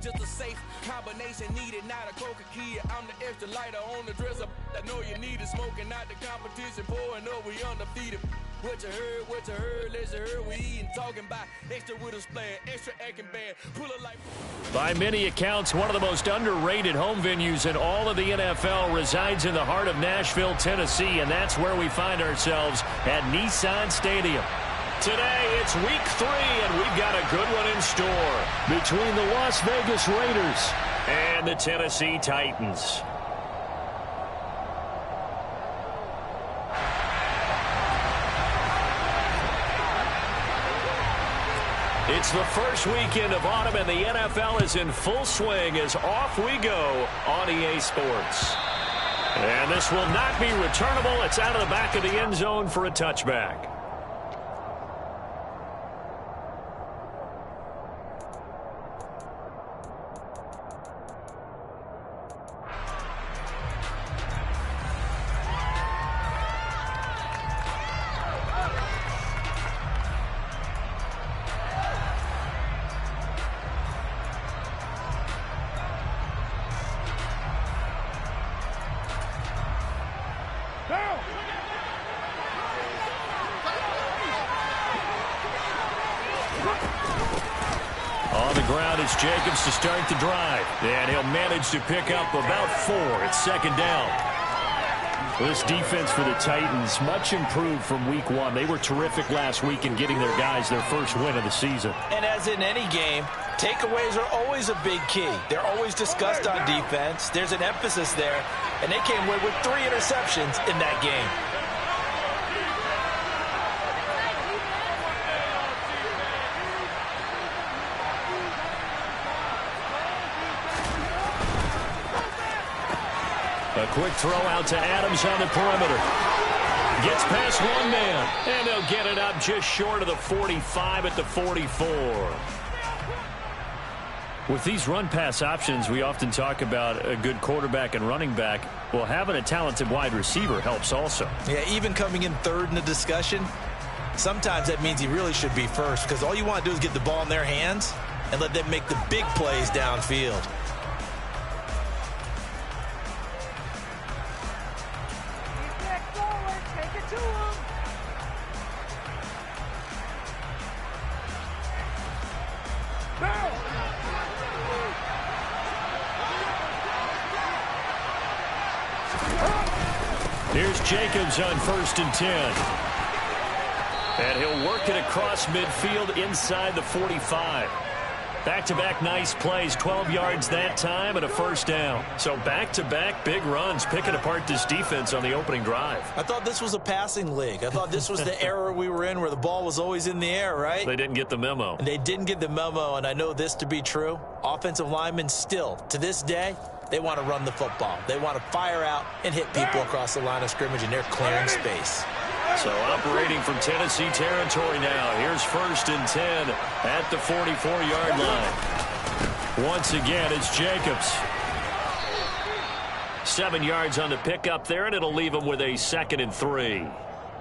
just a safe combination needed, not a coca key. I'm the extra lighter on the dresser. I know you need it, smoking out the competition, pouring up, we undefeated. What you heard, let's hear we eating, talking about extra with a splash, extra acting bad, pull it like. By many accounts, one of the most underrated home venues in all of the NFL resides in the heart of Nashville, Tennessee, and that's where we find ourselves at Nissan Stadium. Today, it's week 3, and we've got a good one in store between the Las Vegas Raiders and the Tennessee Titans. It's the first weekend of autumn, and the NFL is in full swing as off we go on EA Sports. And this will not be returnable. It's out of the back of the end zone for a touchback. On the ground, it's Jacobs to start the drive. And he'll manage to pick up about 4. It's second down. This defense for the Titans, much improved from week 1. They were terrific last week in getting their guys their first win of the season. And as in any game, takeaways are always a big key. They're always discussed on defense. There's an emphasis there. And they came away with 3 interceptions in that game. A quick throw out to Adams on the perimeter. Gets past one man, and they'll get it up just short of the 45 at the 44. With these run-pass options, we often talk about a good quarterback and running back. Well, having a talented wide receiver helps also. Yeah, even coming in third in the discussion, sometimes that means he really should be first, because all you want to do is get the ball in their hands and let them make the big plays downfield. Here's Jacobs on 1st and 10. And he'll work it across midfield inside the 45. Back-to-back nice plays, 12 yards that time and a first down. So back-to-back big runs, picking apart this defense on the opening drive. I thought this was a passing league. I thought this was the era we were in where the ball was always in the air, right? They didn't get the memo. And they didn't get the memo, and I know this to be true. Offensive linemen still, to this day, they want to run the football. They want to fire out and hit people across the line of scrimmage, and they're clearing space. So operating from Tennessee territory now. Here's 1st and 10 at the 44-yard line. Once again, it's Jacobs. 7 yards on the pickup there, and it'll leave him with a 2nd and 3.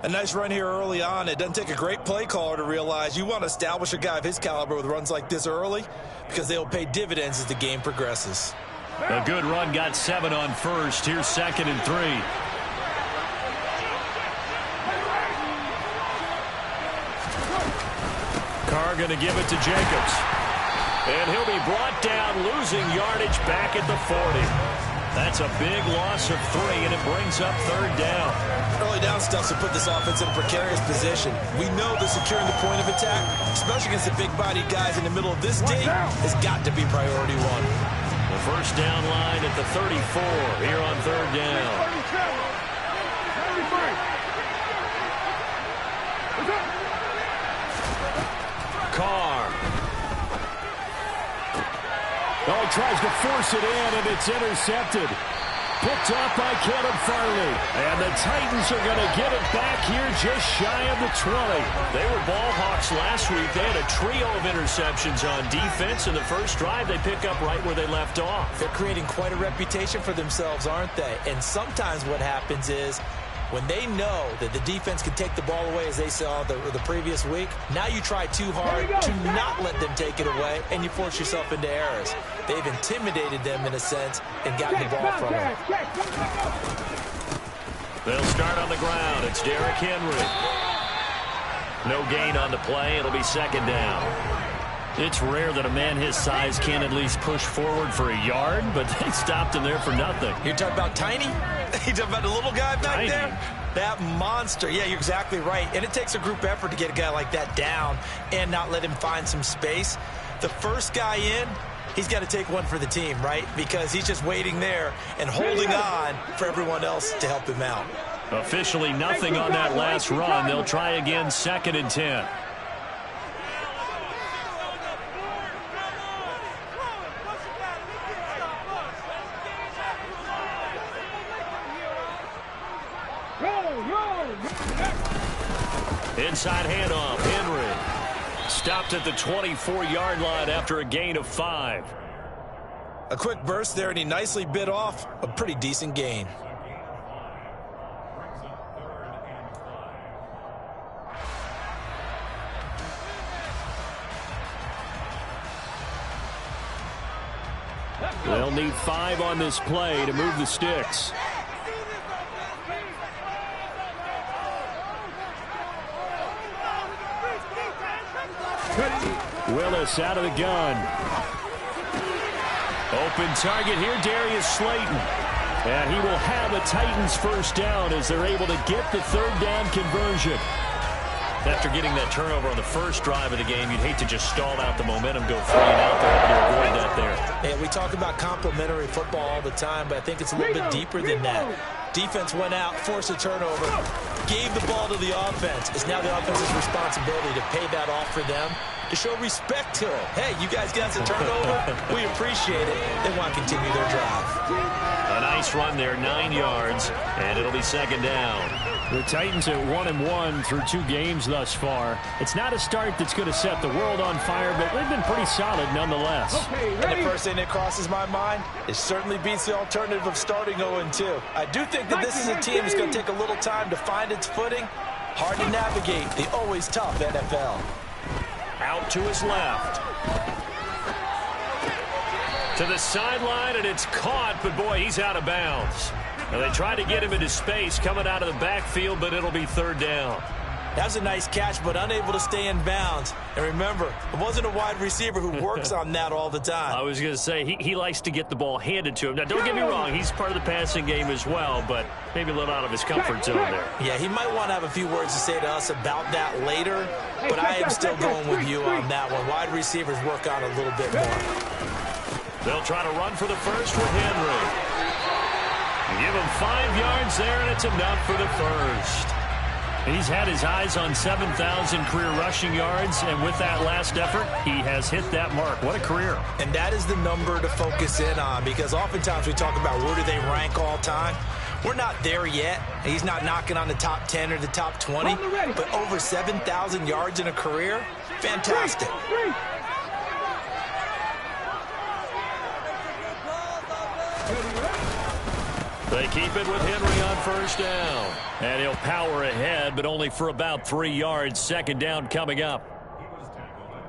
A nice run here early on. It doesn't take a great play caller to realize you want to establish a guy of his caliber with runs like this early, because they'll pay dividends as the game progresses. A good run, got 7 on 1st. Here's 2nd and 3. Carr going to give it to Jacobs. And he'll be brought down, losing yardage back at the 40. That's a big loss of 3, and it brings up 3rd down. Early down stuff to put this offense in a precarious position. We know that securing the point of attack, especially against the big-bodied guys in the middle of this D, has got to be priority 1. The first down line at the 34 here on 3rd down. Carr. Oh, tries to force it in, and it's intercepted. Picked off by Caleb Farley. And the Titans are going to get it back here just shy of the 20. They were ball hawks last week. They had a trio of interceptions on defense. In the first drive, they pick up right where they left off. They're creating quite a reputation for themselves, aren't they? And sometimes what happens is When they know that the defense can take the ball away, as they saw the previous week, now you try too hard to not let them take it away, and you force yourself into errors. They've intimidated them in a sense and gotten the ball from them. They'll start on the ground. It's Derrick Henry. No gain on the play. It'll be second down. It's rare that a man his size can at least push forward for a yard, but they stopped him there for nothing. You're talking about tiny? You're talking about the little guy back there? That monster. Yeah, you're exactly right. And it takes a group effort to get a guy like that down and not let him find some space. The first guy in, he's got to take one for the team, right? Because he's just waiting there and holding on for everyone else to help him out. Officially nothing on that last run. They'll try again, 2nd and 10. Inside handoff, Henry. Stopped at the 24-yard line after a gain of 5. A quick burst there, and he nicely bit off a pretty decent gain. They'll need 5 on this play to move the sticks. Willis out of the gun. Open target here, Darius Slayton. And he will have a Titans first down as they're able to get the 3rd down conversion. After getting that turnover on the first drive of the game, you'd hate to just stall out the momentum, go 3 and out there, to avoid that there. Yeah, we talk about complementary football all the time, but I think it's a little bit deeper than that. Defense went out, forced a turnover, gave the ball to the offense. It's now the offense's responsibility to pay that off for them, to show respect to it. Hey, you guys got the turnover. We appreciate it. They want to continue their drive. A nice run there, 9 yards, and it'll be 2nd down. The Titans at 1-1 through 2 games thus far. It's not a start that's going to set the world on fire, but they've been pretty solid nonetheless. And the first thing that crosses my mind, it certainly beats the alternative of starting 0-2. I do think that this is a team that's going to take a little time to find its footing. Hard to navigate the always tough NFL. Out to his left. To the sideline, and it's caught, but boy, he's out of bounds. Now, they tried to get him into space coming out of the backfield, but it'll be 3rd down. That was a nice catch, but unable to stay in bounds. And remember, it wasn't a wide receiver who works on that all the time. I was going to say, he likes to get the ball handed to him. Now, don't get me wrong, he's part of the passing game as well, but maybe a little out of his comfort zone there. Yeah, he might want to have a few words to say to us about that later, but I am still going with you on that one. Wide receivers work on a little bit more. They'll try to run for the first with Henry. Give him 5 yards there, and it's enough for the first. He's had his eyes on 7,000 career rushing yards, and with that last effort, he has hit that mark. What a career. And that is the number to focus in on, because oftentimes we talk about where do they rank all time. We're not there yet. He's not knocking on the top 10 or the top 20, but over 7,000 yards in a career, fantastic. They keep it with Henry on first down. And he'll power ahead, but only for about 3 yards. 2nd down coming up.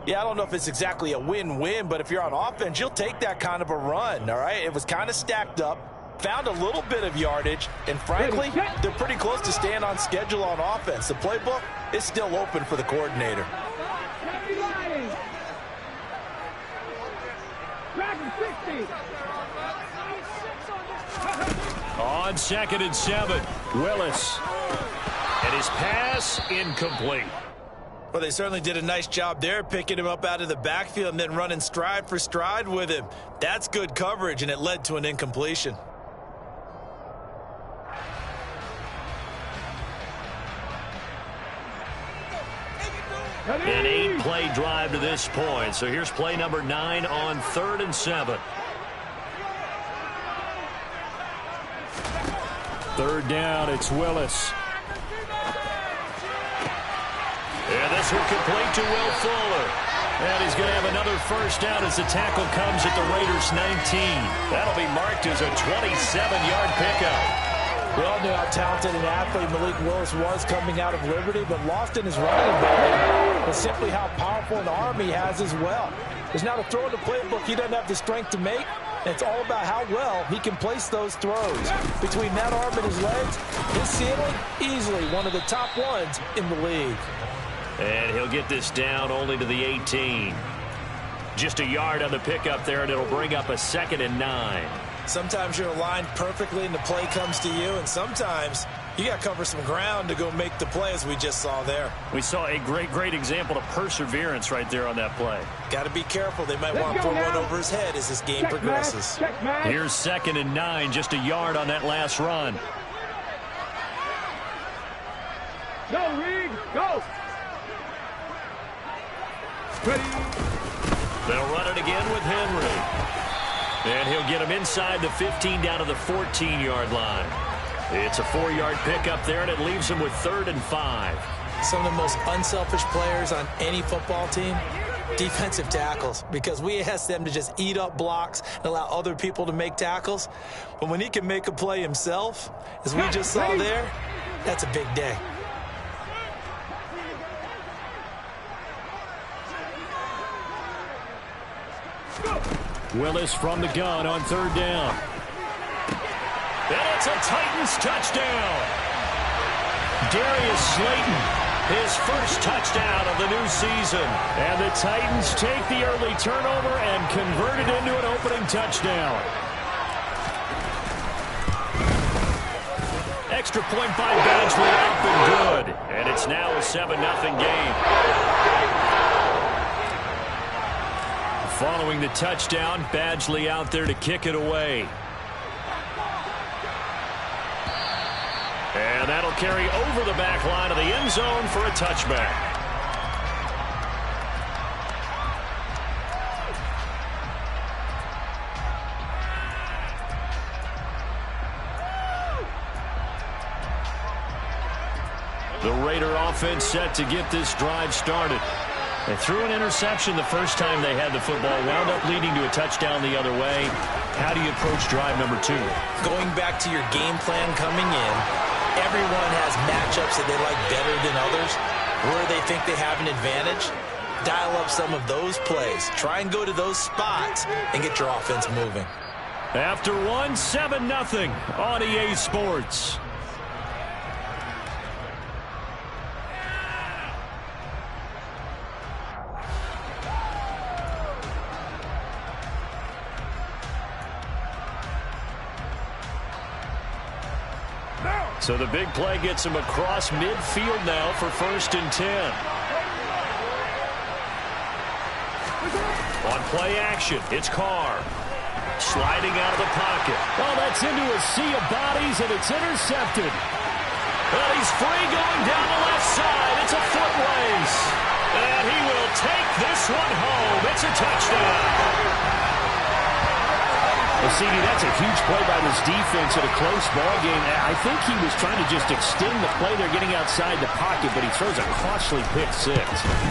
Yeah, I don't know if it's exactly a win-win, but if you're on offense, you'll take that kind of a run, all right? It was kind of stacked up, found a little bit of yardage, and frankly, they're pretty close to staying on schedule on offense. The playbook is still open for the coordinator. On 2nd and 7, Willis. And his pass incomplete. Well, they certainly did a nice job there, picking him up out of the backfield and then running stride for stride with him. That's good coverage, and it led to an incompletion. An 8-play drive to this point. So here's play number 9 on 3rd and 7. 3rd down, it's Willis. And this will complete to Will Fuller. And he's going to have another first down as the tackle comes at the Raiders' 19. That'll be marked as a 27-yard pickup. We all knew how talented an athlete Malik Willis was coming out of Liberty, but lost in his running ability was simply how powerful an arm he has as well. There's not a throw in the playbook he doesn't have the strength to make, and it's all about how well he can place those throws. Between that arm and his legs, his ceiling, easily one of the top ones in the league. And he'll get this down only to the 18. Just a yard on the pickup there, and it'll bring up a 2nd and 9. Sometimes you're aligned perfectly and the play comes to you, and sometimes you got to cover some ground to go make the play, as we just saw there. We saw a great example of perseverance right there on that play. Got to be careful. They might want to throw one over his head as this game progresses. Here's 2nd and 9, just a yard on that last run. Go, Reed, go! Ready. They'll run it again with Henry. And he'll get him inside the 15 down to the 14-yard line. It's a 4-yard pickup there, and it leaves him with 3rd and 5. Some of the most unselfish players on any football team, defensive tackles, because we ask them to just eat up blocks and allow other people to make tackles. But when he can make a play himself, as we just saw there, that's a big day. Willis from the gun on 3rd down. And it's a Titans touchdown. Darius Slayton, his first touchdown of the new season. And the Titans take the early turnover and convert it into an opening touchdown. Extra point by Badgley, up and good. And it's now a 7-0 game. Following the touchdown, Badgley out there to kick it away. And that'll carry over the back line of the end zone for a touchback. The Raider offense set to get this drive started. They threw an interception the first time they had the football, wound up leading to a touchdown the other way. How do you approach drive number 2? Going back to your game plan coming in, everyone has matchups that they like better than others, where they think they have an advantage. Dial up some of those plays. Try and go to those spots and get your offense moving. After 7-0 on EA Sports. So the big play gets him across midfield now for 1st and 10. On play action, it's Carr. Sliding out of the pocket. Oh, that's into a sea of bodies, and it's intercepted. Well, he's free going down the left side. It's a foot race. And he will take this one home. It's a touchdown. Well, CD, that's a huge play by this defense at a close ball game. I think he was trying to just extend the play. They're getting outside the pocket, but he throws a costly pick 6.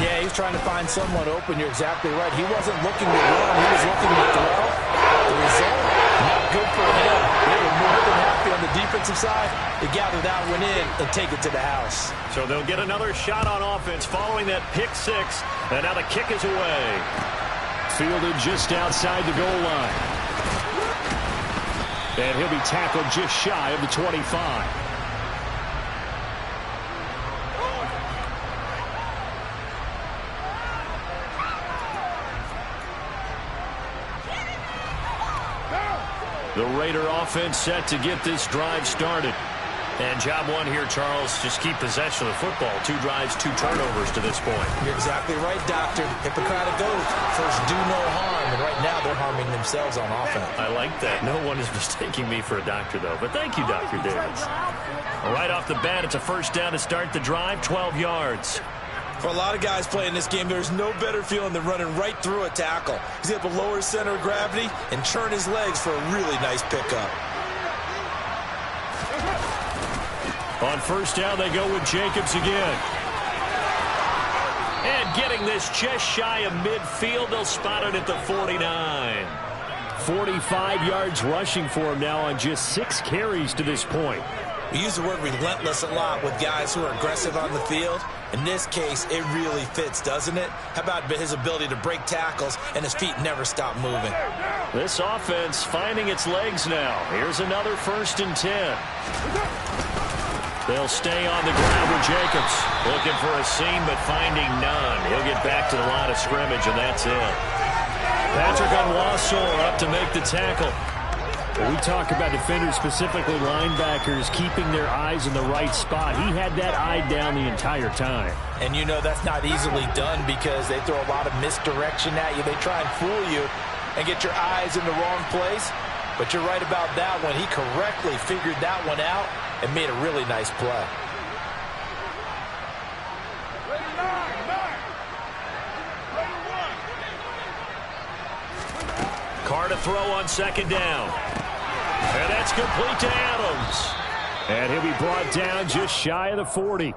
Yeah, he's trying to find someone open. You're exactly right. He wasn't looking to run. He was looking to throw. The result, not good for him. They were more than happy on the defensive side to gather that one in and take it to the house. So they'll get another shot on offense following that pick 6, and now the kick is away. Fielded just outside the goal line. And he'll be tackled just shy of the 25. The Raider offense set to get this drive started. And job 1 here, Charles, just keep possession of the football. 2 drives, 2 turnovers to this point. You're exactly right, Doctor. Hippocratic oath. First, do no harm. And right now, they're harming themselves on offense. I like that. No one is mistaking me for a doctor, though. But thank you, Dr. Davis. Right off the bat, it's a 1st down to start the drive, 12 yards. For a lot of guys playing this game, there's no better feeling than running right through a tackle. He's able to lower his center of gravity and churn his legs for a really nice pickup. On 1st down, they go with Jacobs again. And getting this just shy of midfield, they'll spot it at the 49. 45 yards rushing for him now on just 6 carries to this point. We use the word relentless a lot with guys who are aggressive on the field. In this case, it really fits, doesn't it? How about his ability to break tackles and his feet never stop moving? This offense finding its legs now. Here's another 1st and 10. They'll stay on the ground with Jacobs. Looking for a seam, but finding none. He'll get back to the line of scrimmage, and that's it. Patrick Onwuasor up to make the tackle. We talk about defenders, specifically linebackers, keeping their eyes in the right spot. He had that eye down the entire time. And you know that's not easily done because they throw a lot of misdirection at you. They try and fool you and get your eyes in the wrong place. But you're right about that one. He correctly figured that one out and made a really nice play. Carr to throw on 2nd down. And that's complete to Adams. And he'll be brought down just shy of the 40.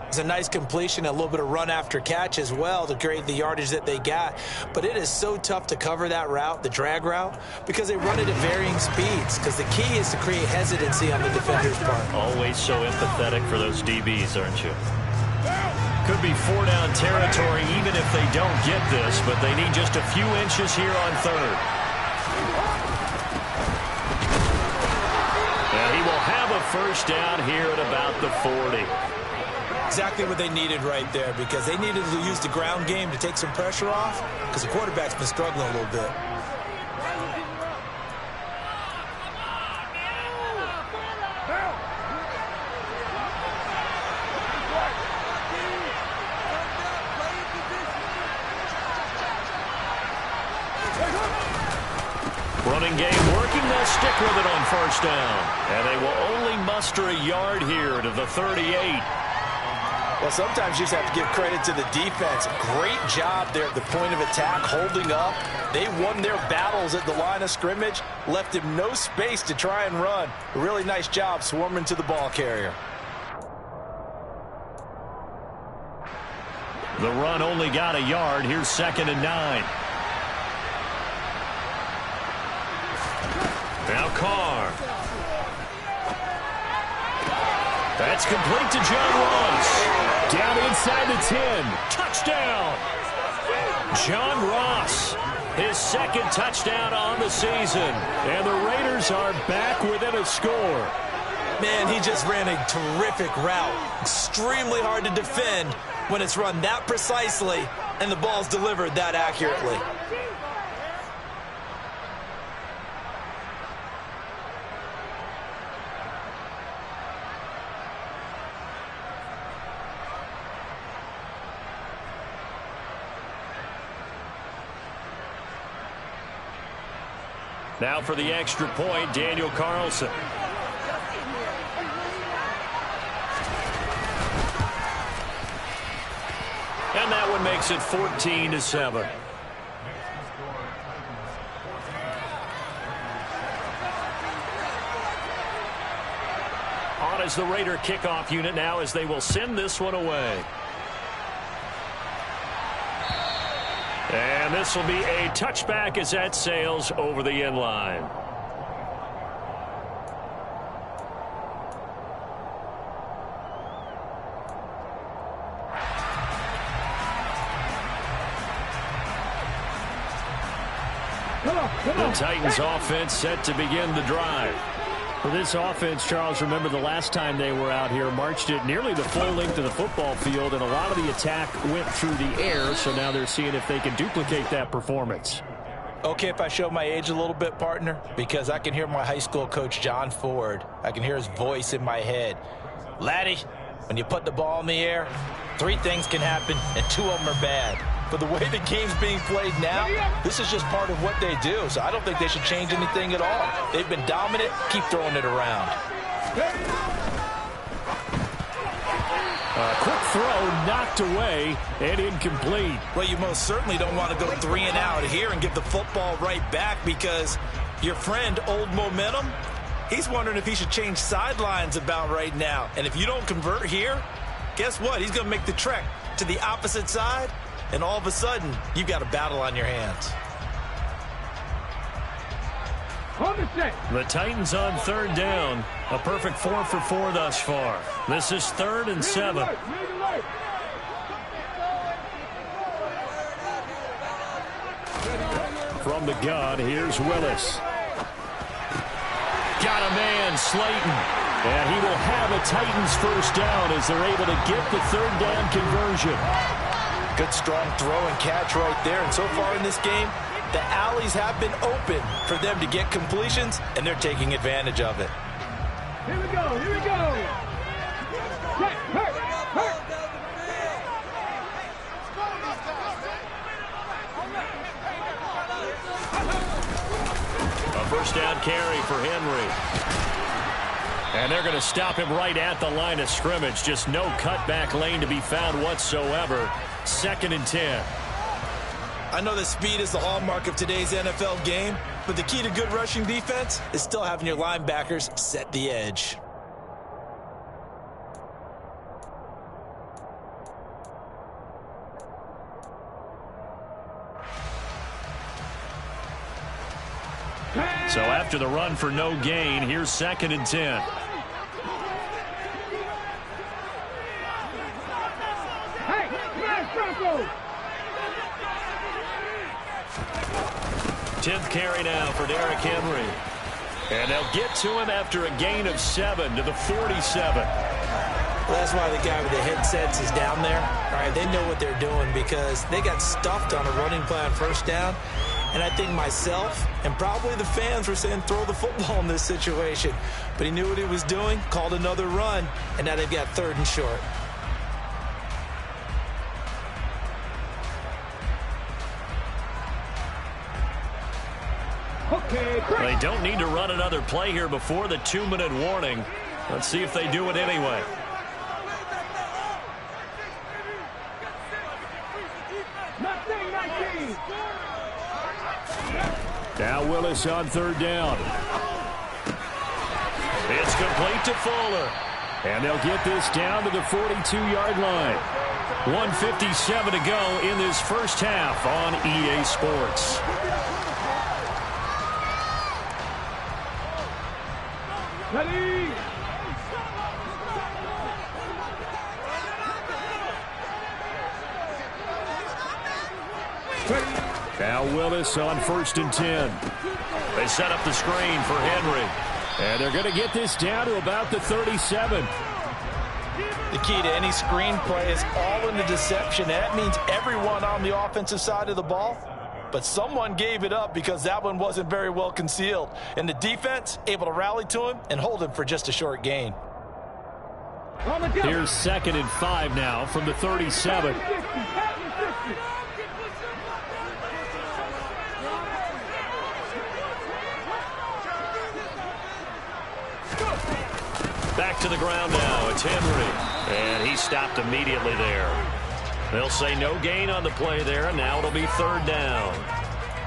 It's a nice completion, a little bit of run after catch as well to create the yardage that they got. But it is so tough to cover that route, the drag route, because they run it at varying speeds. Because the key is to create hesitancy on the defender's part. Always so empathetic for those DBs, aren't you? Could be 4-down territory even if they don't get this, but they need just a few inches here on 3rd. And he will have a 1st down here at about the 40. Exactly what they needed right there, because they needed to use the ground game to take some pressure off, because the quarterback's been struggling a little bit. Running game working, they'll stick with it on 1st down. And they will only muster a yard here to the 38. Well, sometimes you just have to give credit to the defense. Great job there at the point of attack, holding up. They won their battles at the line of scrimmage, left him no space to try and run. A really nice job swarming to the ball carrier. The run only got a yard. Here's 2nd and 9. Now Carr. That's complete to John Ross. Down inside the 10. Touchdown. John Ross. His 2nd touchdown on the season. And the Raiders are back within a score. Man, he just ran a terrific route. Extremely hard to defend when it's run that precisely and the ball's delivered that accurately. Now for the extra point, Daniel Carlson. And that one makes it 14-7. On is the Raider kickoff unit now as they will send this one away. And this will be a touchback as that sails over the end line. The Titans offense set to begin the drive. For this offense, Charles, remember the last time they were out here, marched it nearly the full length of the football field, and a lot of the attack went through the air, so now they're seeing if they can duplicate that performance. Okay, if I show my age a little bit, partner, because I can hear my high school coach, John Ford. I can hear his voice in my head. Laddie, when you put the ball in the air, 3 things can happen, and 2 of them are bad. But the way the game's being played now, this is just part of what they do. So I don't think they should change anything at all. They've been dominant. Keep throwing it around. A quick throw knocked away and incomplete. Well, you most certainly don't want to go 3 and out here and give the football right back, because your friend, Old Momentum, he's wondering if he should change sidelines about right now. And if you don't convert here, guess what? He's going to make the trek to the opposite side. And all of a sudden, you've got a battle on your hands. On the set. The Titans on 3rd down. A perfect 4 for 4 thus far. This is 3rd and 7. From the gun, here's Willis. Got a man, Slayton. And he will have a Titans first down as they're able to get the 3rd down conversion. Good strong throw and catch right there. And so far in this game, the alleys have been open for them to get completions, and they're taking advantage of it. Here we go, here we go. Hurt. A first down carry for Henry. And they're going to stop him right at the line of scrimmage. Just no cutback lane to be found whatsoever. 2nd and 10. I know that speed is the hallmark of today's NFL game, but the key to good rushing defense is still having your linebackers set the edge. So after the run for no gain, here's 2nd and 10. Hey, man, Franco. 10th carry now for Derrick Henry. And they'll get to him after a gain of 7 to the 47. Well, that's why the guy with the headsets is down there. All right, they know what they're doing because they got stuffed on a running play on first down. And I think myself and probably the fans were saying throw the football in this situation. But he knew what he was doing, called another run, and now they've got 3rd and short. Okay, They don't need to run another play here before the 2-minute warning. Let's see if they do it anyway. Now Willis on 3rd down. It's complete to Fuller. And they'll get this down to the 42-yard line. 1:57 to go in this first half on EA Sports. ready. Now Willis on 1st and 10. They set up the screen for Henry. And they're going to get this down to about the 37. The key to any screen play is all in the deception. That means everyone on the offensive side of the ball. But someone gave it up because that one wasn't very well concealed. And the defense able to rally to him and hold him for just a short gain. Here's 2nd and 5 now from the 37. Back to the ground now. It's Henry. And he stopped immediately there. They'll say no gain on the play there. Now it'll be 3rd down.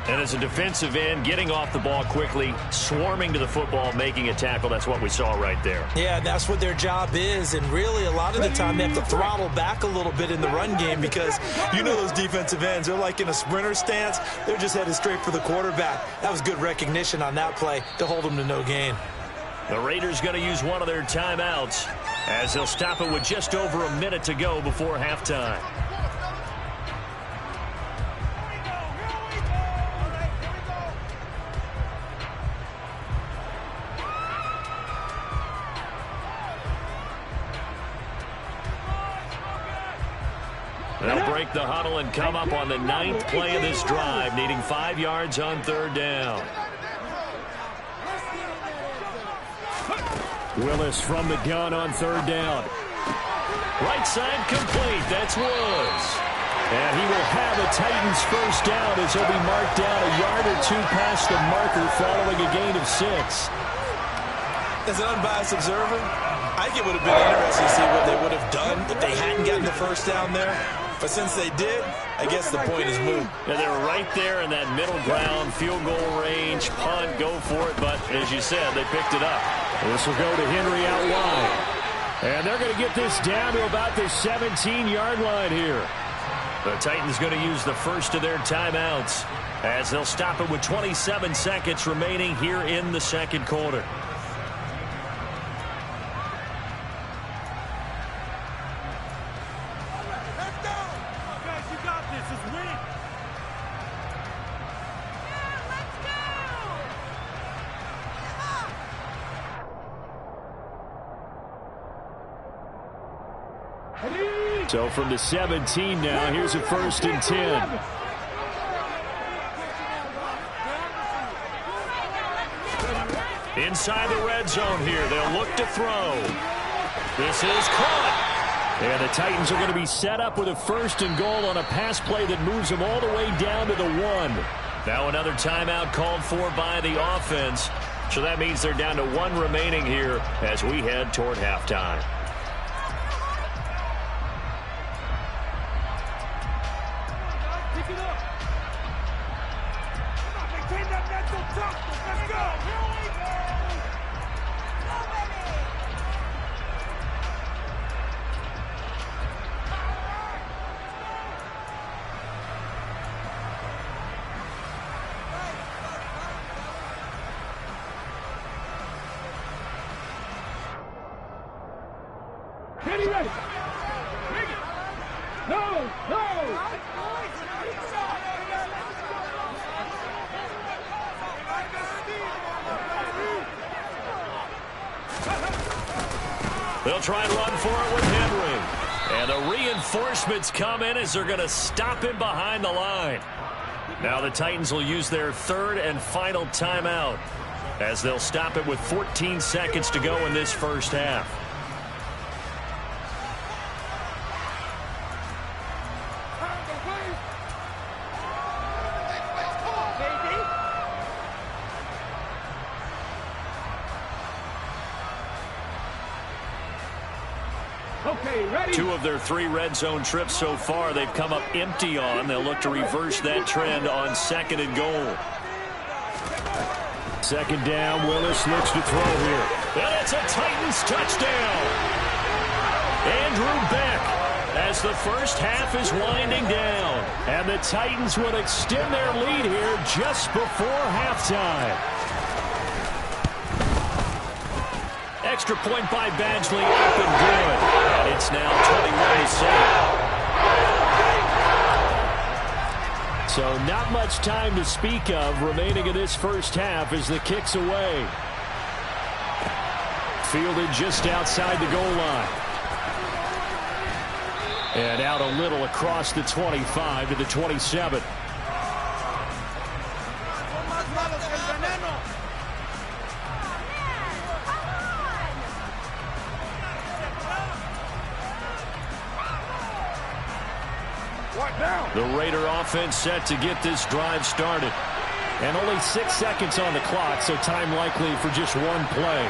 And as a defensive end, getting off the ball quickly, swarming to the football, making a tackle. That's what we saw right there. Yeah, that's what their job is. And really, a lot of the time, they have to throttle back a little bit in the run game because you know those defensive ends, they're like in a sprinter stance. They're just headed straight for the quarterback. That was good recognition on that play to hold them to no gain. The Raiders going to use one of their timeouts as they'll stop it with just over a minute to go before halftime. They'll break the huddle and come up on the 9th play of this drive, needing 5 yards on 3rd down. Willis from the gun on 3rd down. Right side complete. That's Woods. And he will have a Titans first down as he'll be marked down a yard or 2 past the marker following a gain of 6. As an unbiased observer, I think it would have been interesting to see what they would have done if they hadn't gotten the first down there. But since they did, I guess the point is moot. And they're right there in that middle ground, field goal range, punt, go for it. But as you said, they picked it up. This will go to Henry out wide. And they're going to get this down to about the 17-yard line here. The Titans going to use the first of their timeouts as they'll stop it with 27 seconds remaining here in the second quarter. So from the 17 now, here's a 1st and 10. Inside the red zone here, they'll look to throw. This is caught. And the Titans are going to be set up with a 1st and goal on a pass play that moves them all the way down to the 1. Now another timeout called for by the offense. So that means they're down to 1 remaining here as we head toward halftime. Ready. No. They'll try and run for it with Henry. And the reinforcements come in as they're going to stop him behind the line. Now the Titans will use their 3rd and final timeout as they'll stop it with 14 seconds to go in this first half. Okay, ready. 2 of their 3 red zone trips so far they've come up empty on. They'll look to reverse that trend on 2nd and goal. 2nd down, Willis looks to throw here. And it's a Titans touchdown. Andrew Beck as the first half is winding down. And the Titans will extend their lead here just before halftime. Extra point by Badgley, up and good. And it's now 21-7. So not much time to speak of remaining in this first half as the kick's away. Fielded just outside the goal line. And out a little across the 25 to the 27. The Raider offense set to get this drive started. And only 6 seconds on the clock, so time likely for just 1 play.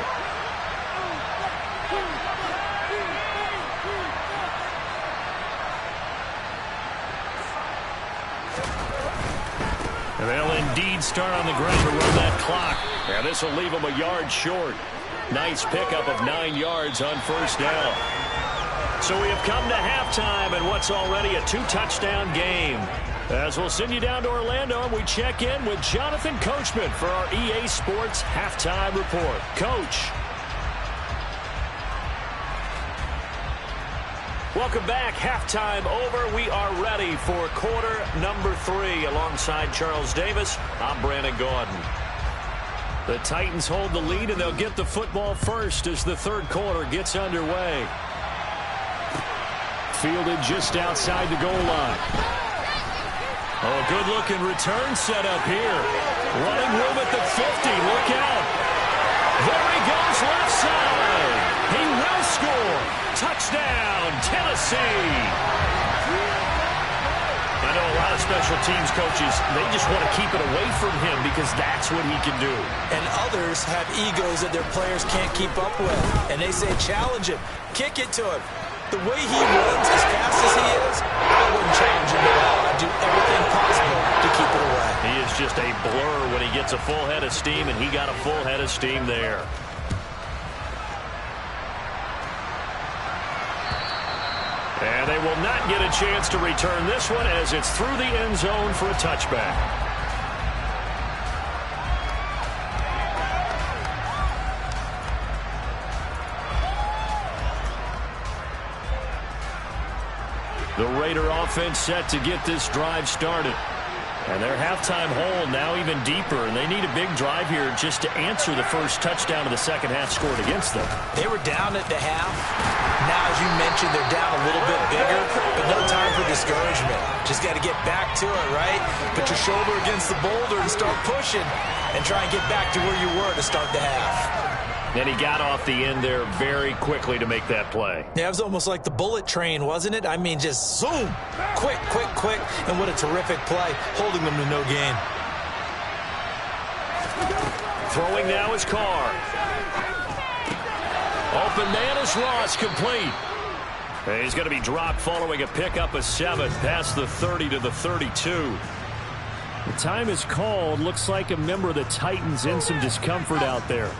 And they'll indeed start on the ground to run that clock. And this will leave them a yard short. Nice pickup of 9 yards on 1st down. So we have come to halftime and what's already a 2-touchdown game. As we'll send you down to Orlando and we check in with Jonathan Coachman for our EA Sports Halftime Report. Coach. Welcome back. Halftime over. We are ready for quarter number 3. Alongside Charles Davis, I'm Brandon Gordon. The Titans hold the lead and they'll get the football first as the 3rd quarter gets underway. Fielded just outside the goal line. Oh, good-looking return set up here. Running room at the 50. Look out. There he goes left side. He will score. Touchdown, Tennessee. I know a lot of special teams coaches, they just want to keep it away from him because that's what he can do. And others have egos that their players can't keep up with. And they say, challenge him. Kick it to him. The way he runs as fast as he is, I wouldn't challenge him at all. I'd do everything possible to keep it away. He is just a blur when he gets a full head of steam, and he got a full head of steam there. And they will not get a chance to return this one as it's through the end zone for a touchback. The Raider offense set to get this drive started. And their halftime hole now even deeper, and they need a big drive here just to answer the first touchdown of the second half scored against them. They were down at the half. Now, as you mentioned, they're down a little bit bigger, but no time for discouragement. Just got to get back to it, right? Put your shoulder against the boulder and start pushing and try and get back to where you were to start the half. And he got off the end there very quickly to make that play. Yeah, it was almost like the bullet train, wasn't it? I mean, just zoom. Quick, quick, quick. And what a terrific play, holding them to no gain. Throwing now is Carr. Open man is Ross, complete. And he's going to be dropped following a pickup of 7 past the 30 to the 32. The time is called. Looks like a member of the Titans in some discomfort out there.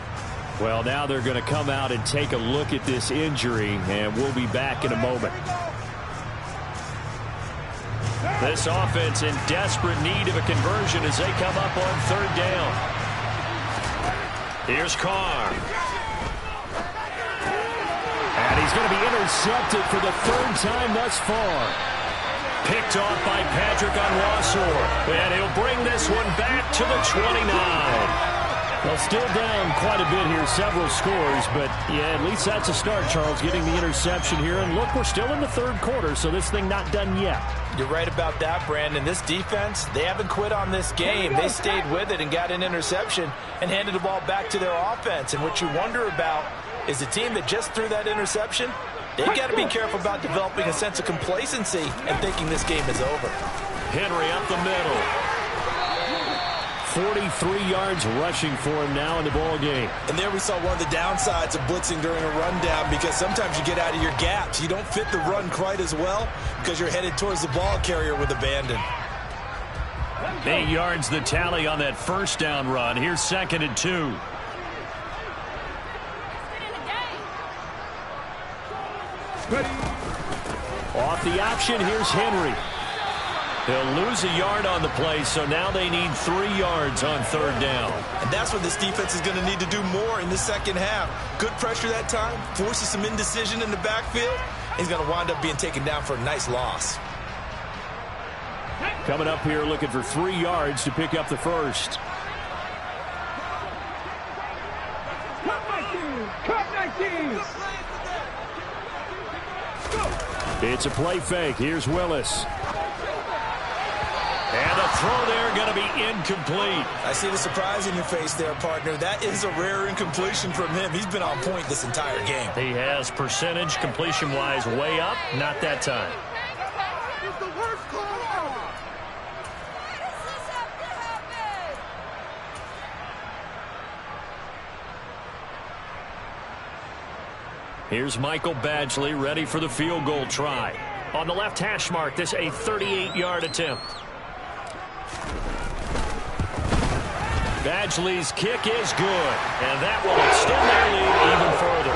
Well, now they're going to come out and take a look at this injury, and we'll be back in a moment. This offense in desperate need of a conversion as they come up on third down. Here's Carr. And he's going to be intercepted for the third time thus far. Picked off by Patrick Onwuasor. And he'll bring this one back to the 29. Well, still down quite a bit here, several scores, but yeah, at least that's a start, Charles, getting the interception here. And look, we're still in the third quarter, so this thing not done yet. You're right about that, Brandon. This defense, they haven't quit on this game. They stayed with it and got an interception and handed the ball back to their offense. And what you wonder about is the team that just threw that interception, they've got to be careful about developing a sense of complacency and thinking this game is over. Henry up the middle. 43 yards rushing for him now in the ball game. And there we saw one of the downsides of blitzing during a rundown, because sometimes you get out of your gaps. You don't fit the run quite as well because you're headed towards the ball carrier with abandon. 8 yards the tally on that first down run. Here's 2nd and 2. Off the option, here's Henry. They'll lose a yard on the play, so now they need 3 yards on third down. And that's what this defense is going to need to do more in the second half. Good pressure that time, forces some indecision in the backfield. He's going to wind up being taken down for a nice loss. Coming up here looking for 3 yards to pick up the first. It's a play fake. Here's Willis. And the throw there going to be incomplete. I see the surprise in your face there, partner. That is a rare incompletion from him. He's been on point this entire game. He has percentage completion-wise way up. Not that time. Here's Michael Badgley ready for the field goal try. On the left hash mark, this a 38-yard attempt. Badgley's kick is good, and that will extend their lead even further.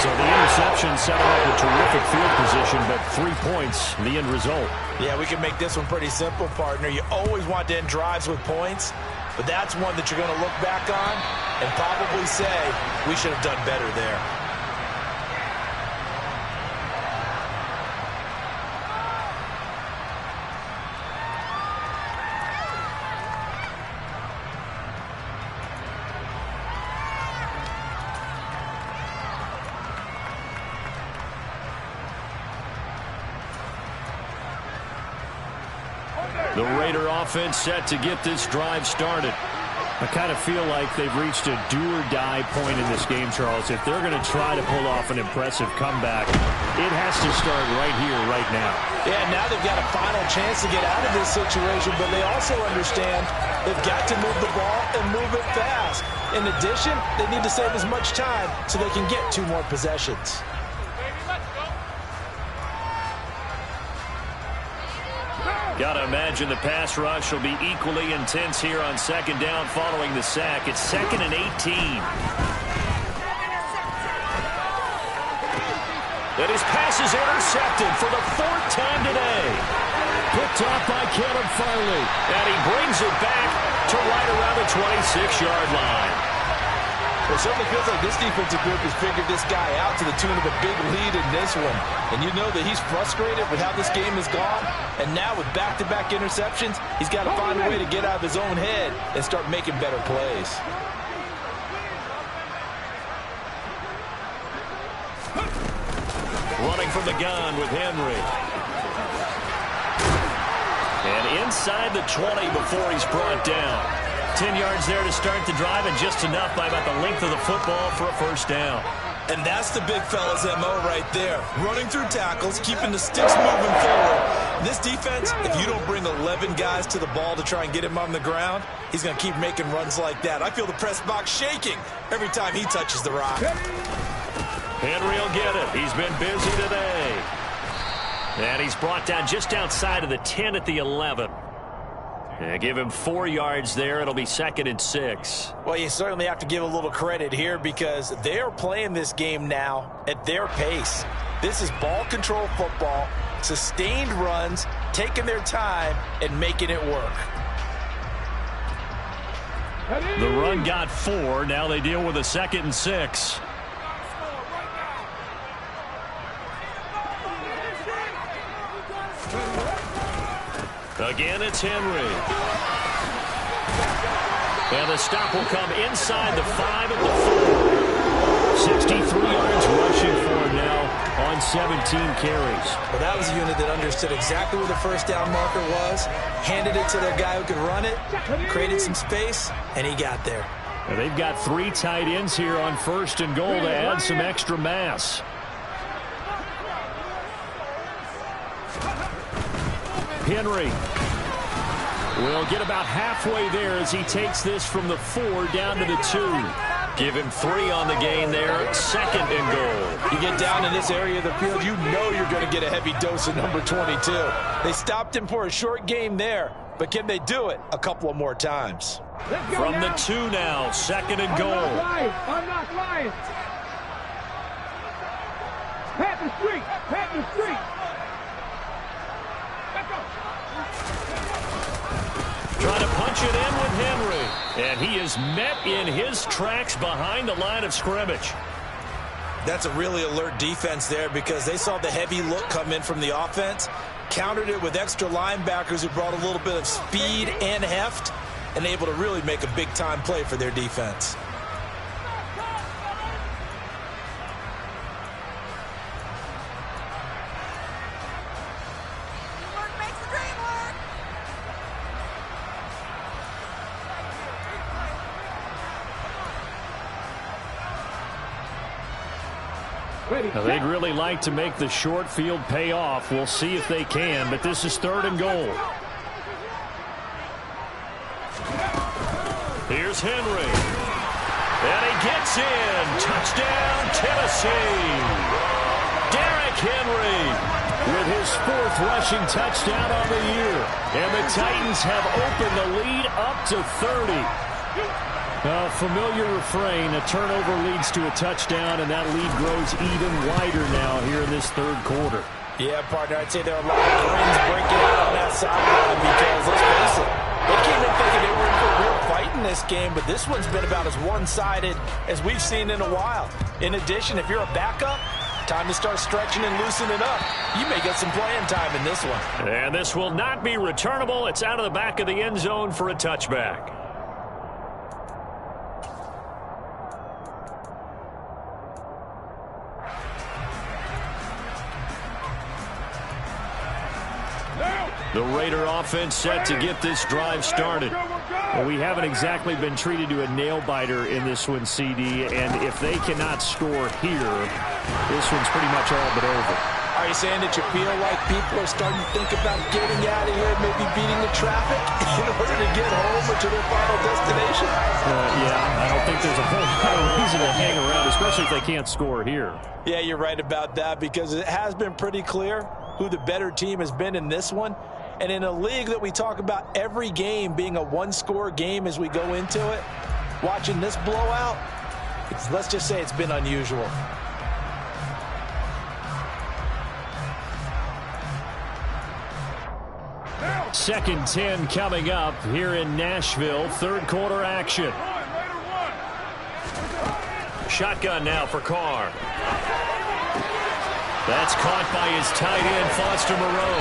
So the interception set up a terrific field position, but 3 points, the end result. Yeah, we can make this one pretty simple, partner. You always want to end drives with points, but that's one that you're going to look back on and probably say, we should have done better there. The Raider offense set to get this drive started. I kind of feel like they've reached a do-or-die point in this game, Charles. If they're going to try to pull off an impressive comeback, it has to start right here, right now. Yeah, now they've got a final chance to get out of this situation, but they also understand they've got to move the ball and move it fast. In addition, they need to save as much time so they can get 2 more possessions. Got to imagine the pass rush will be equally intense here on second down following the sack. It's 2nd and 18. And his pass is intercepted for the 4th time today. Picked off by Caleb Farley. And he brings it back to right around the 26-yard line. It certainly feels like this defensive group has figured this guy out to the tune of a big lead in this one. And you know that he's frustrated with how this game has gone. And now with back-to-back interceptions, he's got to find a way to get out of his own head and start making better plays. Running from the gun with Henry. And inside the 20 before he's brought down. 10 yards there to start the drive, and just enough by about the length of the football for a first down. And that's the big fella's MO right there. Running through tackles, keeping the sticks moving forward. This defense, if you don't bring 11 guys to the ball to try and get him on the ground, he's going to keep making runs like that. I feel the press box shaking every time he touches the rock. Henry will get it. He's been busy today. And he's brought down just outside of the 10 at the 11. Yeah, give him 4 yards there. It'll be 2nd and 6. Well, you certainly have to give a little credit here because they are playing this game now at their pace. This is ball control football, sustained runs, taking their time, and making it work. The run got 4. Now they deal with a 2nd and 6. Again, it's Henry. And the stop will come inside the 5 at the 4. 63 yards rushing for him now on 17 carries. Well, that was a unit that understood exactly where the first down marker was, handed it to their guy who could run it, created some space, and he got there. And they've got 3 tight ends here on 1st and goal to add some extra mass. Henry will get about halfway there as he takes this from the 4 down to the 2. Give him 3 on the gain there. 2nd and goal. You get down in this area of the field, you know you're going to get a heavy dose of number 22. They stopped him for a short game there, but can they do it a couple of more times? From the 2 now, 2nd and goal. I'm not lying. Pat the street. Pat the street. Trying to punch it in with Henry. And he is met in his tracks behind the line of scrimmage. That's a really alert defense there because they saw the heavy look come in from the offense, countered it with extra linebackers who brought a little bit of speed and heft, and able to really make a big-time play for their defense. Now, they'd really like to make the short field pay off. We'll see if they can, but this is 3rd and goal. Here's Henry. And he gets in. Touchdown, Tennessee. Derrick Henry with his 4th rushing touchdown on the year. And the Titans have opened the lead up to 30. A familiar refrain, a turnover leads to a touchdown, and that lead grows even wider now here in this 3rd quarter. Yeah, partner, I'd say there are a lot of grins breaking out on that sideline because, let's face it, they came in thinking they were in for a real fight in this game, but this one's been about as one-sided as we've seen in a while. In addition, if you're a backup, time to start stretching and loosening up. You may get some playing time in this one. And this will not be returnable. It's out of the back of the end zone for a touchback. The Raider offense set to get this drive started. Well, we haven't exactly been treated to a nail-biter in this one, CD, and if they cannot score here, this one's pretty much all but over. Are you saying that you feel like people are starting to think about getting out of here, maybe beating the traffic in order to get home or to their final destination? Yeah, I don't think there's a whole lot of reason to hang around, especially if they can't score here. Yeah, you're right about that because it has been pretty clear who the better team has been in this one. And in a league that we talk about every game being a one-score game as we go into it, watching this blowout, let's just say it's been unusual. 2nd 10 coming up here in Nashville. Third quarter action. Shotgun now for Carr. That's caught by his tight end, Foster Moreau.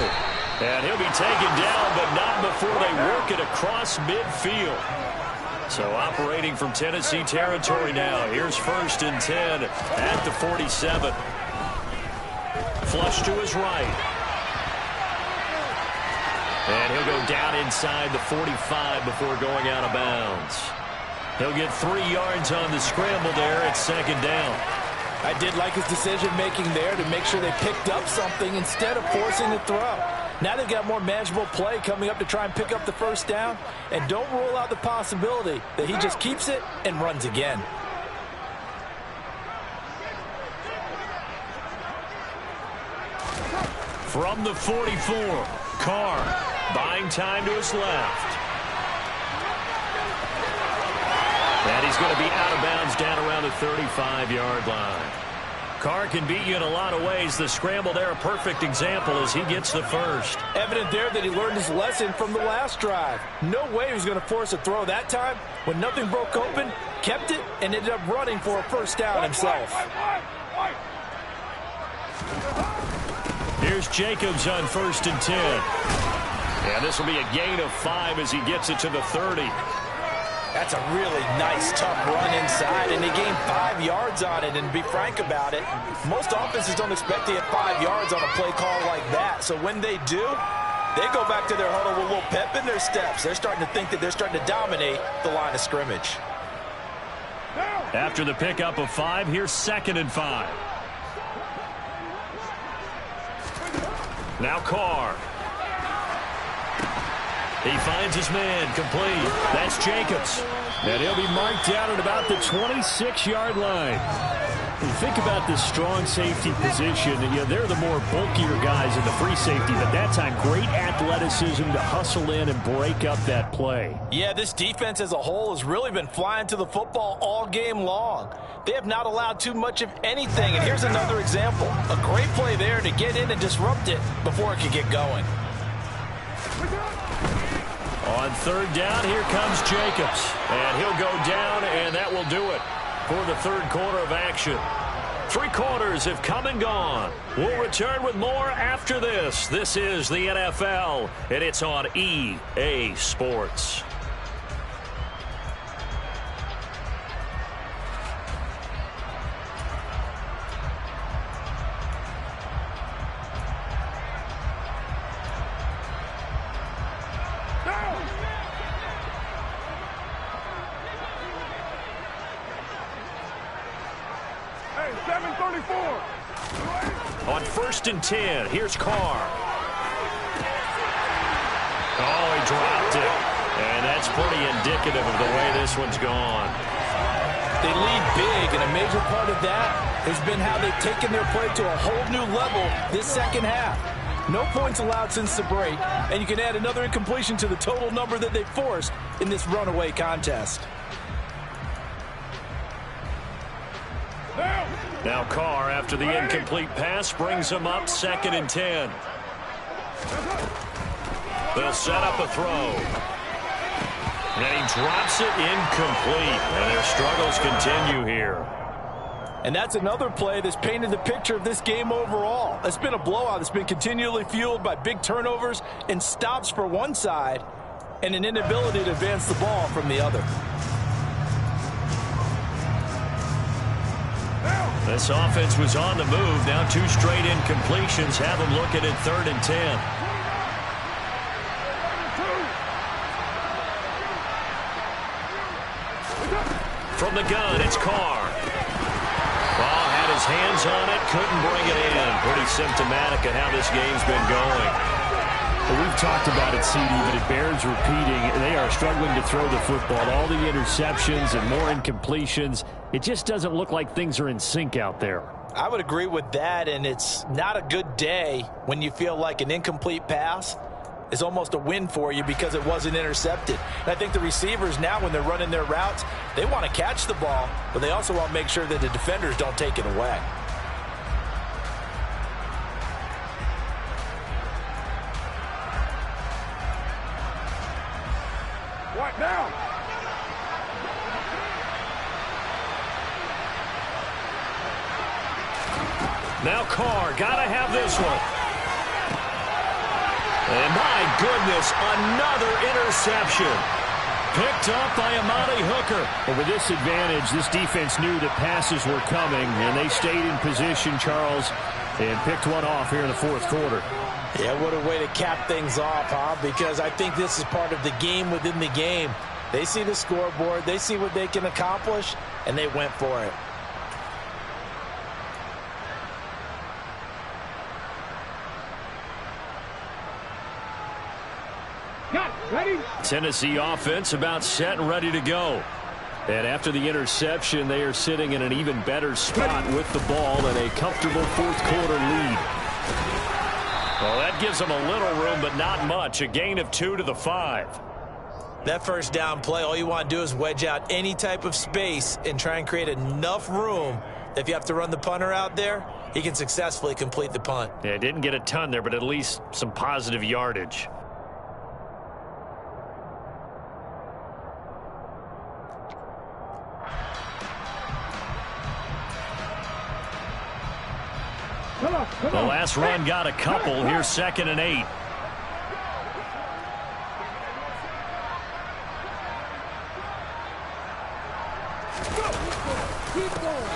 And he'll be taken down, but not before they work it across midfield. So operating from Tennessee territory now. Here's 1st and 10 at the 47. Flush to his right. And he'll go down inside the 45 before going out of bounds. He'll get 3 yards on the scramble there at 2nd down. I did like his decision-making there to make sure they picked up something instead of forcing the throw. Now they've got more manageable play coming up to try and pick up the 1st down. And don't rule out the possibility that he just keeps it and runs again. From the 44, Carr buying time to his left. And he's going to be out of bounds down around the 35-yard line. Carr can beat you in a lot of ways. The scramble there, a perfect example as he gets the first. Evident there that he learned his lesson from the last drive. No way he was going to force a throw that time. When nothing broke open, kept it, and ended up running for a 1st down himself. Here's Jacobs on 1st and 10. And this will be a gain of 5 as he gets it to the 30. That's a really nice, tough run inside, and he gained 5 yards on it. And to be frank about it, most offenses don't expect to get 5 yards on a play call like that. So when they do, they go back to their huddle with a little pep in their steps. They're starting to think that they're starting to dominate the line of scrimmage. After the pickup of 5, here's 2nd and 5. Now Carr. He finds his man, complete. That's Jacobs. And he'll be marked down at about the 26-yard line. When you think about this strong safety position, they're the more bulkier guys in the free safety, but that time great athleticism to hustle in and break up that play. Yeah, this defense as a whole has really been flying to the football all game long. They have not allowed too much of anything, and here's another example. A great play there to get in and disrupt it before it could get going. On 3rd down, here comes Jacobs. And he'll go down, and that will do it for the 3rd quarter of action. 3 quarters have come and gone. We'll return with more after this. This is the NFL, and it's on EA Sports. On 1st and 10, here's Carr. Oh, he dropped it. And that's pretty indicative of the way this one's gone. They lead big, and a major part of that has been how they've taken their play to a whole new level this 2nd half. No points allowed since the break, and you can add another incompletion to the total number that they forced in this runaway contest. Now Carr, after the incomplete pass, brings him up 2nd and 10. They'll set up a throw. And he drops it incomplete. And their struggles continue here. And that's another play that's painted the picture of this game overall. It's been a blowout that's been continually fueled by big turnovers and stops for one side and an inability to advance the ball from the other. This offense was on the move. Now 2 straight incompletions have them looking at 3rd and 10. From the gun, it's Carr. Ball had his hands on it, couldn't bring it in. Pretty symptomatic of how this game's been going. Well, we've talked about it, CD, but it bears repeating. They are struggling to throw the football. All the interceptions and more incompletions. It just doesn't look like things are in sync out there. I would agree with that, and it's not a good day when you feel like an incomplete pass is almost a win for you because it wasn't intercepted. And I think the receivers now, when they're running their routes, they want to catch the ball, but they also want to make sure that the defenders don't take it away. Now Carr, gotta have this one. And my goodness, another interception. Picked up by Amani Hooker. Well, with this advantage, this defense knew that passes were coming, and they stayed in position, Charles, and picked one off here in the fourth quarter. Yeah, what a way to cap things off, huh? Because I think this is part of the game within the game. They see the scoreboard, they see what they can accomplish, and they went for it. Ready? Tennessee offense about set and ready to go. And after the interception, they are sitting in an even better spot with the ball and a comfortable fourth quarter lead. Well, that gives them a little room, but not much. A gain of 2 to the 5. That first down play, all you want to do is wedge out any type of space and try and create enough room that if you have to run the punter out there, he can successfully complete the punt. Yeah, didn't get a ton there, but at least some positive yardage. The last run got a couple. Here's 2nd and 8.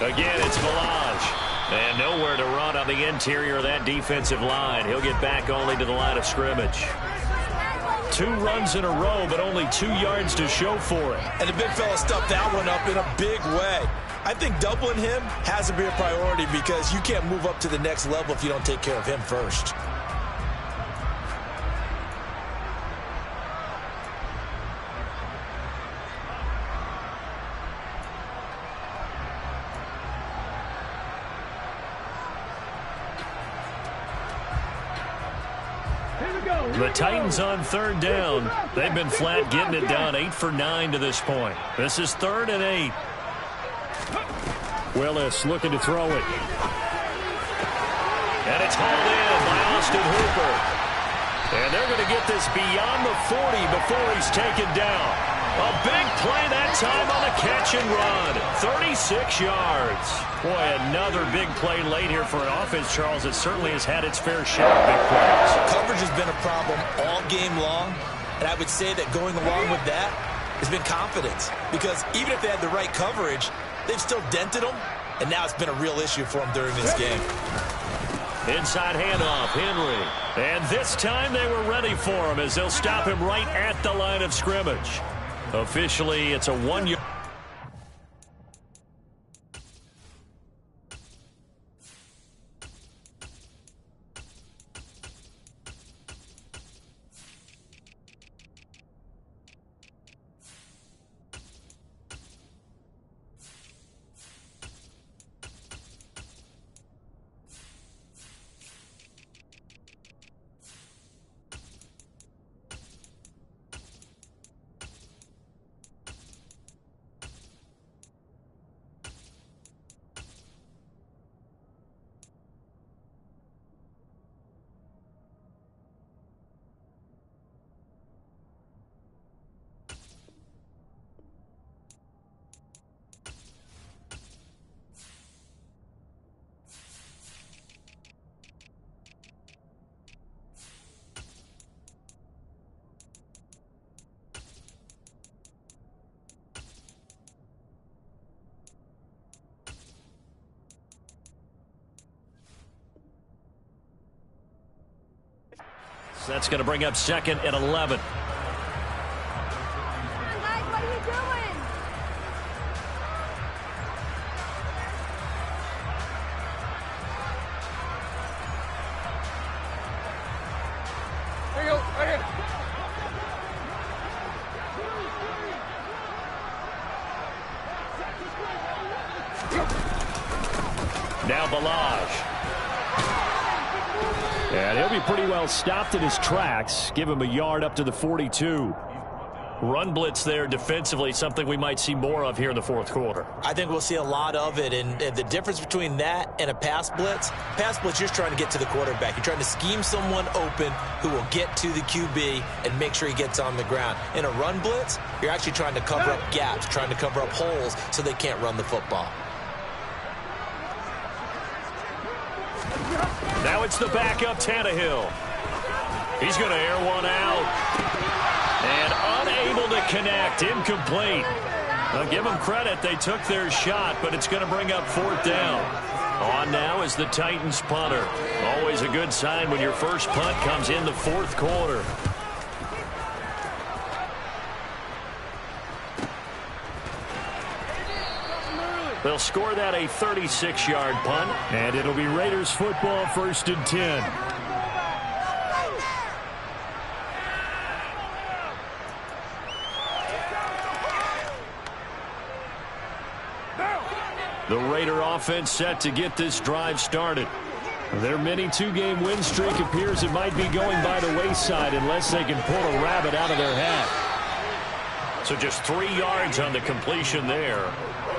Again, it's Village. And nowhere to run on the interior of that defensive line. He'll get back only to the line of scrimmage. 2 runs in a row, but only 2 yards to show for it. And the big fella stuffed that one up in a big way. I think doubling him has to be a priority because you can't move up to the next level if you don't take care of him first. The Titans on 3rd down. They've been flat getting it done. 8 for 9 to this point. This is 3rd and 8. Willis looking to throw it. And it's hauled in by Austin Hooper. And they're going to get this beyond the 40 before he's taken down. A big play that time on the catch and run. 36 yards. Boy, another big play late here for an offense, Charles, that certainly has had its fair share of big plays. Coverage has been a problem all game long, and I would say that going along with that has been confidence. Because even if they had the right coverage, they've still dented them, and now it's been a real issue for them during this game. Inside handoff, Henry. And this time they were ready for him as they'll stop him right at the line of scrimmage. Officially, it's a 1-yard. So that's going to bring up 2nd and 11. What are you doing? There you go, right here. Now Village. And he'll be pretty well stopped in his tracks. Give him a yard up to the 42. Run blitz there defensively, something we might see more of here in the fourth quarter. I think we'll see a lot of it, and the difference between that and a pass blitz, you're just trying to get to the quarterback. You're trying to scheme someone open who will get to the QB and make sure he gets on the ground. In a run blitz, you're actually trying to cover up gaps, trying to cover up holes so they can't run the football. Now it's the backup Tannehill. He's going to air one out. And unable to connect. Incomplete. I'll give them credit. They took their shot, but it's going to bring up 4th down. On now is the Titans punter. Always a good sign when your first punt comes in the 4th quarter. They'll score that a 36-yard punt. And it'll be Raiders football, 1st and 10. The Raider offense set to get this drive started. Their mini 2-game win streak appears it might be going by the wayside unless they can pull a rabbit out of their hat. So just 3 yards on the completion there.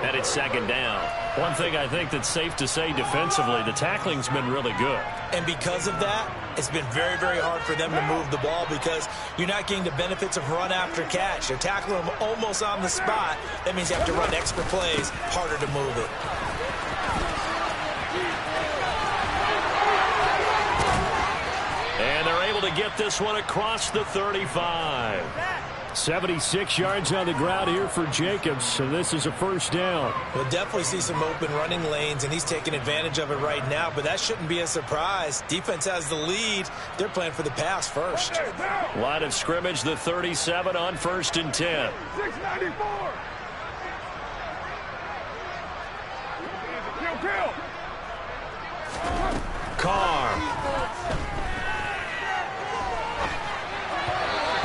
And it's 2nd down. One thing I think that's safe to say defensively, the tackling's been really good. And because of that, it's been very, very hard for them to move the ball because you're not getting the benefits of run after catch. They're tackling them almost on the spot. That means you have to run extra plays, harder to move it. And they're able to get this one across the 35. 76 yards on the ground here for Jacobs, and this is a 1st down. We'll definitely see some open running lanes, and he's taking advantage of it right now, but that shouldn't be a surprise. Defense has the lead. They're playing for the pass first. Line of scrimmage, the 37 on 1st and 10. 694. Kill. Carr.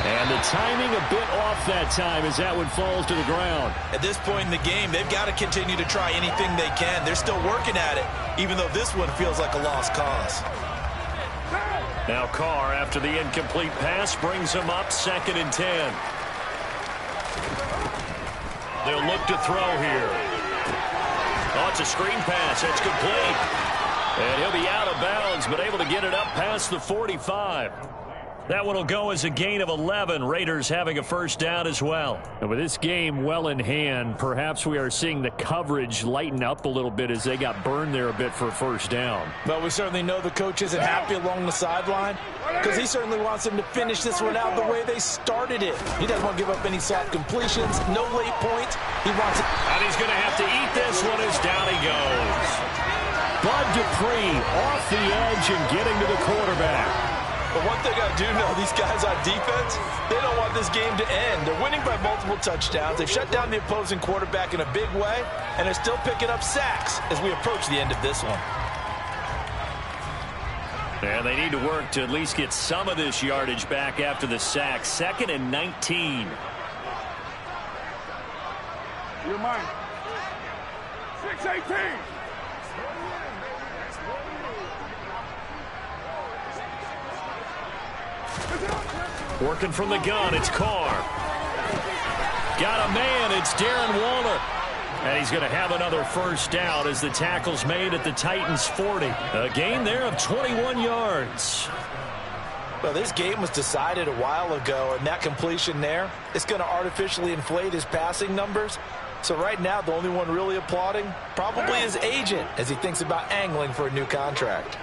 And the timing a bit off that time as that one falls to the ground. At this point in the game, they've got to continue to try anything they can. They're still working at it, even though this one feels like a lost cause. Now Carr, after the incomplete pass, brings him up 2nd and 10. They'll look to throw here. Oh, it's a screen pass. It's complete. And he'll be out of bounds, but able to get it up past the 45. That one will go as a gain of 11. Raiders having a 1st down as well. And with this game well in hand, perhaps we are seeing the coverage lighten up a little bit as they got burned there a bit for a 1st down. But we certainly know the coach isn't happy along the sideline because he certainly wants them to finish this one out the way they started it. He doesn't want to give up any soft completions, no late points. He wants it. And he's going to have to eat this one as down he goes. Bud Dupree off the edge and getting to the quarterback. But one thing I do know, these guys on defense, they don't want this game to end. They're winning by multiple touchdowns. They've shut down the opposing quarterback in a big way, and they're still picking up sacks as we approach the end of this one. And they need to work to at least get some of this yardage back after the sack. 2nd and 19. You're mine. 618. Working from the gun, it's Carr. Got a man, it's Darren Waller. And he's going to have another 1st down as the tackle's made at the Titans' 40. A gain there of 21 yards. Well, this game was decided a while ago, and that completion there is going to artificially inflate his passing numbers. So right now, the only one really applauding probably his agent as he thinks about angling for a new contract.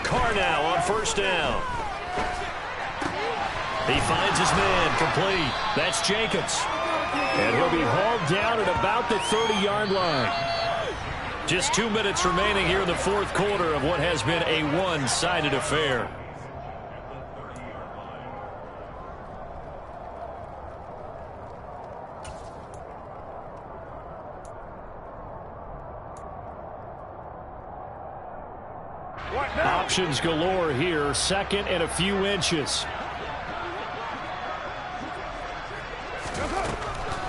Carr now on 1st down. He finds his man, complete. That's Jacobs. And he'll be hauled down at about the 30-yard line. Just 2 minutes remaining here in the 4th quarter of what has been a one-sided affair. Options galore here. 2nd and a few inches.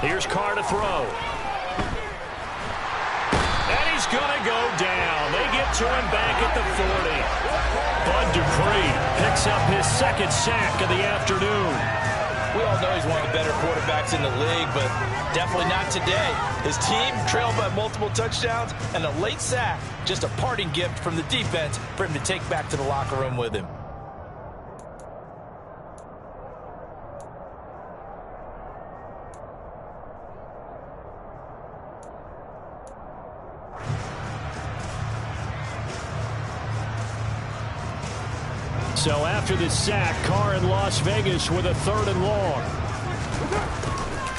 Here's Carr to throw. And he's going to go down. They get to him back at the 40. Bud Dupree picks up his 2nd sack of the afternoon. We all know he's one of the better quarterbacks in the league, but definitely not today. His team trailed by multiple touchdowns, and a late sack, just a parting gift from the defense for him to take back to the locker room with him. So after the sack, Carr in Las Vegas with a 3rd and long.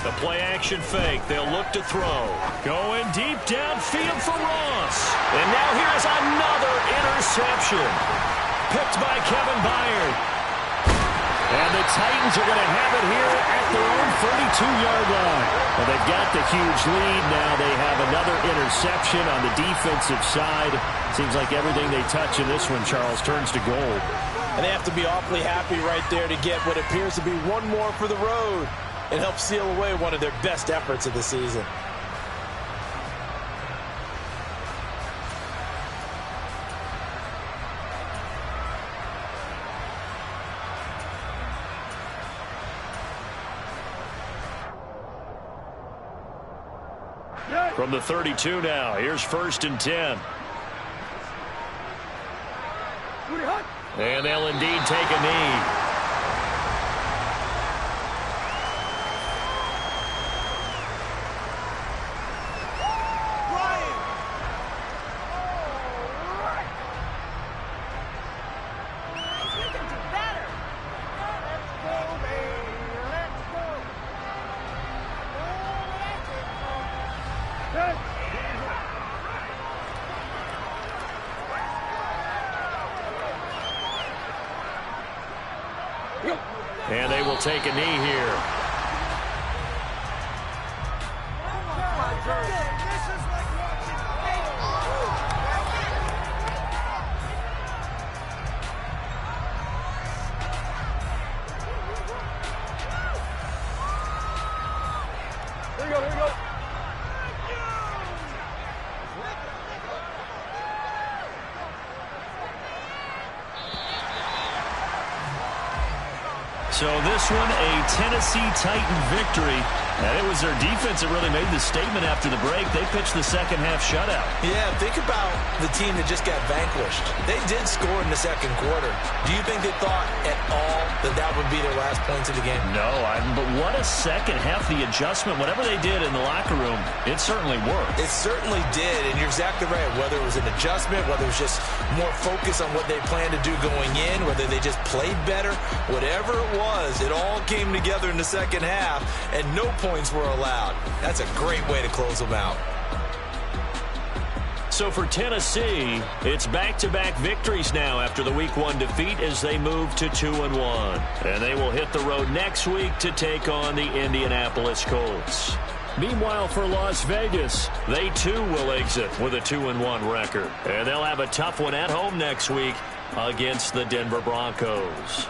The play-action fake. They'll look to throw. Going deep downfield for Ross. And now here's another interception. Picked by Kevin Byard. And the Titans are going to have it here at their own 32-yard line. Well, they've got the huge lead. Now they have another interception on the defensive side. Seems like everything they touch in this one, Charles, turns to gold. And they have to be awfully happy right there to get what appears to be one more for the road. It helps seal away one of their best efforts of the season. From the 32 now, here's 1st and 10. And they'll indeed take a knee. And they will take a knee here. Here we go, here we go. So this one, a Tennessee Titan victory. And it was their defense that really made the statement after the break. They pitched the second half shutout. Yeah, think about the team that just got vanquished. They did score in the second quarter. Do you think they thought at all that that would be their last points of the game? No, but what a second half. The adjustment, whatever they did in the locker room, it certainly worked. It certainly did, and you're exactly right. Whether it was an adjustment, whether it was just more focus on what they planned to do going in, whether they just played better, whatever it was, it all came together in the second half, and no points were allowed. That's a great way to close them out. So for Tennessee, it's back-to-back victories now after the Week 1 defeat as they move to 2-1. And they will hit the road next week to take on the Indianapolis Colts. Meanwhile, for Las Vegas, they too will exit with a 2-1 record. And they'll have a tough one at home next week against the Denver Broncos.